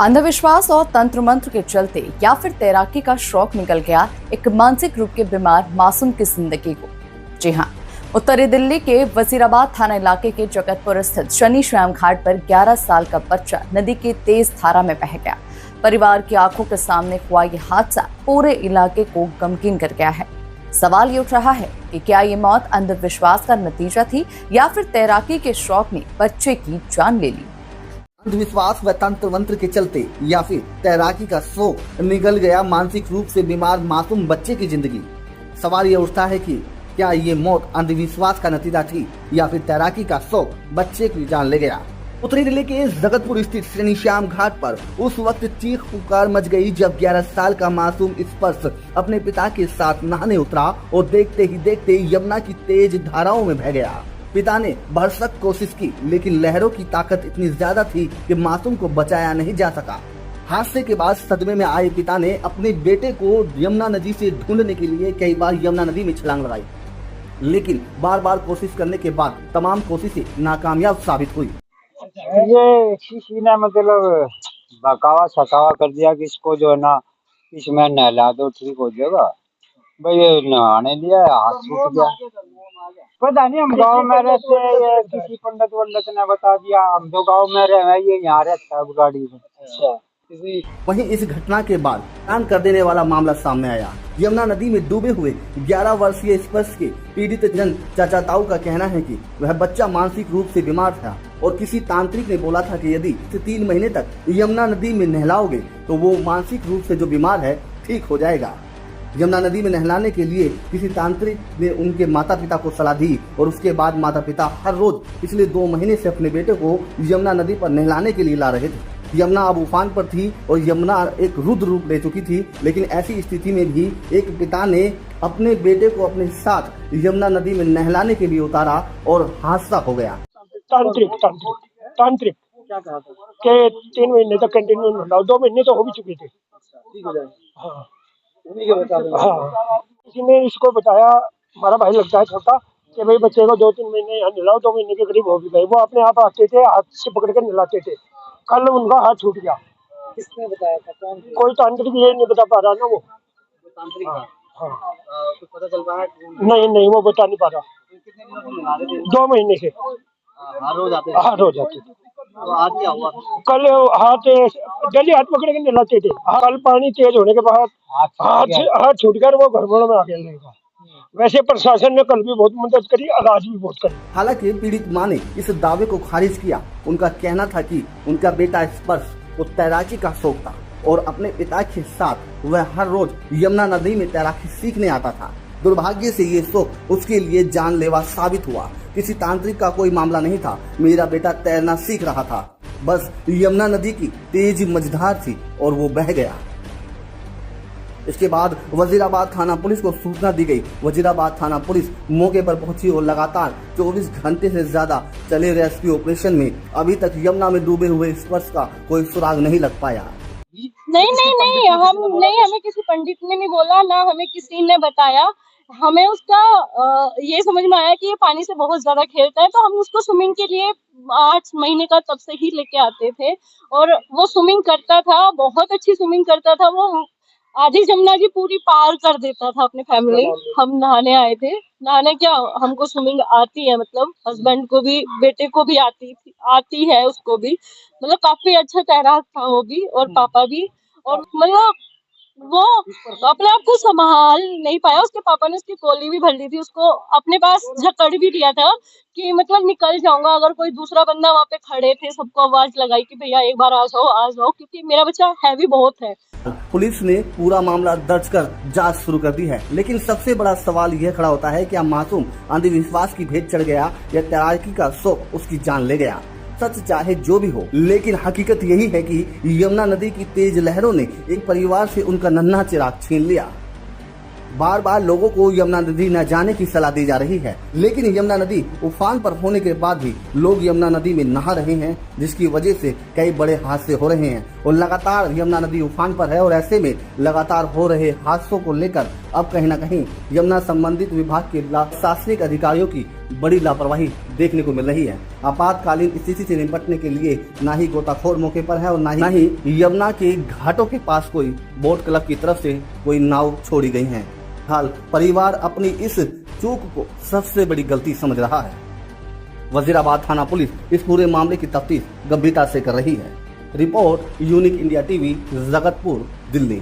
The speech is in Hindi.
अंधविश्वास और तंत्र मंत्र के चलते या फिर तैराकी का शौक निकल गया एक मानसिक रूप के बीमार मासूम की जिंदगी को। जी हाँ, उत्तरी दिल्ली के वजीराबाद थाना इलाके के जगतपुर स्थित शनि श्याम घाट पर 11 साल का बच्चा नदी की तेज धारा में बह गया। परिवार की आंखों के सामने हुआ ये हादसा पूरे इलाके को गमगीन कर गया है। सवाल ये उठ रहा है कि क्या ये मौत अंधविश्वास का नतीजा थी या फिर तैराकी के शौक ने बच्चे की जान ले ली। अंधविश्वास व तंत्र मंत्र के चलते या फिर तैराकी का शौक निकल गया मानसिक रूप से बीमार मासूम बच्चे की जिंदगी। सवाल ये उठता है कि क्या ये मौत अंधविश्वास का नतीजा थी या फिर तैराकी का शौक बच्चे की जान ले गया। उत्तरी दिल्ली के जगतपुर स्थित शनि श्याम घाट पर उस वक्त चीख पुकार मच गई जब 11 साल का मासूम स्पर्श अपने पिता के साथ नहाने उतरा और देखते ही देखते यमुना की तेज धाराओं में बह गया। पिता ने भरसक कोशिश की लेकिन लहरों की ताकत इतनी ज्यादा थी कि मासूम को बचाया नहीं जा सका। हादसे के बाद सदमे में आए पिता ने अपने बेटे को यमुना नदी से ढूंढने के लिए कई बार यमुना नदी में छलांग लगाई, लेकिन बार बार कोशिश करने के बाद तमाम कोशिशें नाकामयाब साबित हुई। ये किसी ने मतलब बकावा सकावा कर दिया कि इसको जो है ना इसमें नहला दो ठीक हो जाएगा। भाई ये नहाने लिया हाथ छूट गया। पता नहीं, हम गांव में रहते हैं, ये किसी पंडित वंडित ने बता दिया। हम तो गांव में रहे हैं, ये यहाँ रहता है गाड़ी में। अच्छा। वहीं इस घटना के बाद हैरान कर देने वाला मामला सामने आया। यमुना नदी में डूबे हुए 11 वर्षीय स्पर्श के पीड़ित जन चाचा ताऊ का कहना है कि वह बच्चा मानसिक रूप से बीमार था और किसी तांत्रिक ने बोला था कि यदि 3 महीने तक यमुना नदी में नहलाओगे तो वो मानसिक रूप से जो बीमार है ठीक हो जाएगा। यमुना नदी में नहलाने के लिए किसी तांत्रिक ने उनके माता पिता को सलाह दी और उसके बाद माता पिता हर रोज पिछले 2 महीने से अपने बेटे को यमुना नदी पर नहलाने के लिए ला रहे थे। यमुना अब उफान पर थी और यमुना एक रुद्र रूप ले चुकी थी, लेकिन ऐसी स्थिति में भी एक पिता ने अपने बेटे को अपने साथ यमुना नदी में नहलाने के लिए उतारा और हादसा हो गया। तांत्रिक क्या कहा था कि 3 महीने तक कंटिन्यू नहलाओ। 2 महीने तो हो भी चुके थे। हाँ, किसी ने इसको बताया, हमारा भाई लगता है छोटा, कि भाई बच्चे को 2-3 महीने यहाँ नहलाओ। 2 महीने के करीब हो भी गए। वो अपने आप आते थे, हाथ से पकड़ कर नहलाते थे। कल उनका हाथ छूट गया। किसने बताया था? कौन? कोई तांत्रिक ये नहीं बता पा रहा ना वो तांत्रिक था। हाँ। कुछ पता चल रहा है? नहीं, वो बता नहीं पा रहा। कितने दिनों से नहा रहे थे? 2 महीने से हर रोज आते थे? हर रोज आते थे। तो आज क्या हुआ? कल हाथ डेली हाथ पकड़ के नहलाते थे। कल पानी तेज होने के बाद हाथ छूट कर वो गड़बड़ में आ गया। वैसे प्रशासन ने कल भी बहुत मदद करी और आज भी बहुत करी। हालांकि पीड़ित मां ने इस दावे को खारिज किया। उनका कहना था कि उनका बेटा स्पर्श को तैराकी का शौक था और अपने पिता के साथ वह हर रोज यमुना नदी में तैराकी सीखने आता था। दुर्भाग्य से ये शौक उसके लिए जानलेवा साबित हुआ। किसी तांत्रिक का कोई मामला नहीं था। मेरा बेटा तैरना सीख रहा था, बस यमुना नदी की तेज मझधार थी और वो बह गया। इसके बाद वजीराबाद थाना पुलिस को सूचना दी गई। वजीराबाद थाना पुलिस मौके पर पहुंची और लगातार 24 घंटे से ज्यादा चले रेस्क्यू ऑपरेशन में अभी तक यमुना में डूबे हुए स्पर्श का कोई सुराग नहीं लग पाया। नहीं, हमें किसी पंडित ने नहीं बोला, ना हमें किसी ने बताया। हमें उसका ये समझ में आया कि ये पानी से बहुत ज्यादा खेलता है, तो हम उसको स्विमिंग के लिए 8 महीने का तब से ही लेके आते थे और वो स्विमिंग करता था, बहुत अच्छी स्विमिंग करता था। वो आधी यमुना जी पूरी पार कर देता था अपनी फैमिली। हम नहाने आए थे, नहाने क्या, हमको स्विमिंग आती है, मतलब हस्बैंड को भी, बेटे को भी आती है, उसको भी, मतलब काफी अच्छा तैराक था वो भी और पापा भी। और मतलब वो अपने आप को संभाल नहीं पाया। उसके पापा ने उसकी गोली भी भर ली थी, उसको अपने पास झकड़ भी दिया था कि मतलब निकल जाऊंगा। अगर कोई दूसरा बंदा वहाँ पे खड़े थे, सबको आवाज लगाई कि भैया एक बार आ जाओ, क्योंकि मेरा बच्चा हैवी बहुत है। पुलिस ने पूरा मामला दर्ज कर जांच शुरू कर दी है, लेकिन सबसे बड़ा सवाल यह खड़ा होता है, क्या मासूम अंधविश्वास की भेंट चढ़ गया या तैराकी का शौक उसकी जान ले गया। सच चाहे जो भी हो, लेकिन हकीकत यही है कि यमुना नदी की तेज लहरों ने एक परिवार से उनका नन्हा चिराग छीन लिया। बार बार लोगों को यमुना नदी न जाने की सलाह दी जा रही है, लेकिन यमुना नदी उफान पर होने के बाद भी लोग यमुना नदी में नहा रहे हैं, जिसकी वजह से कई बड़े हादसे हो रहे हैं और लगातार यमुना नदी उफान पर है। और ऐसे में लगातार हो रहे हादसों को लेकर अब कहीं न कहीं यमुना संबंधित विभाग के प्रशासनिक अधिकारियों की बड़ी लापरवाही देखने को मिल रही है। आपातकालीन स्थिति से निपटने के लिए ना ही गोताखोर मौके पर है और ना ही यमुना के घाटों के पास कोई बोट क्लब की तरफ से कोई नाव छोड़ी गई है। हाल परिवार अपनी इस चूक को सबसे बड़ी गलती समझ रहा है। वजीराबाद थाना पुलिस इस पूरे मामले की तफ्तीश गंभीरता से कर रही है। Report unique India TV, Jagatpur, Delhi.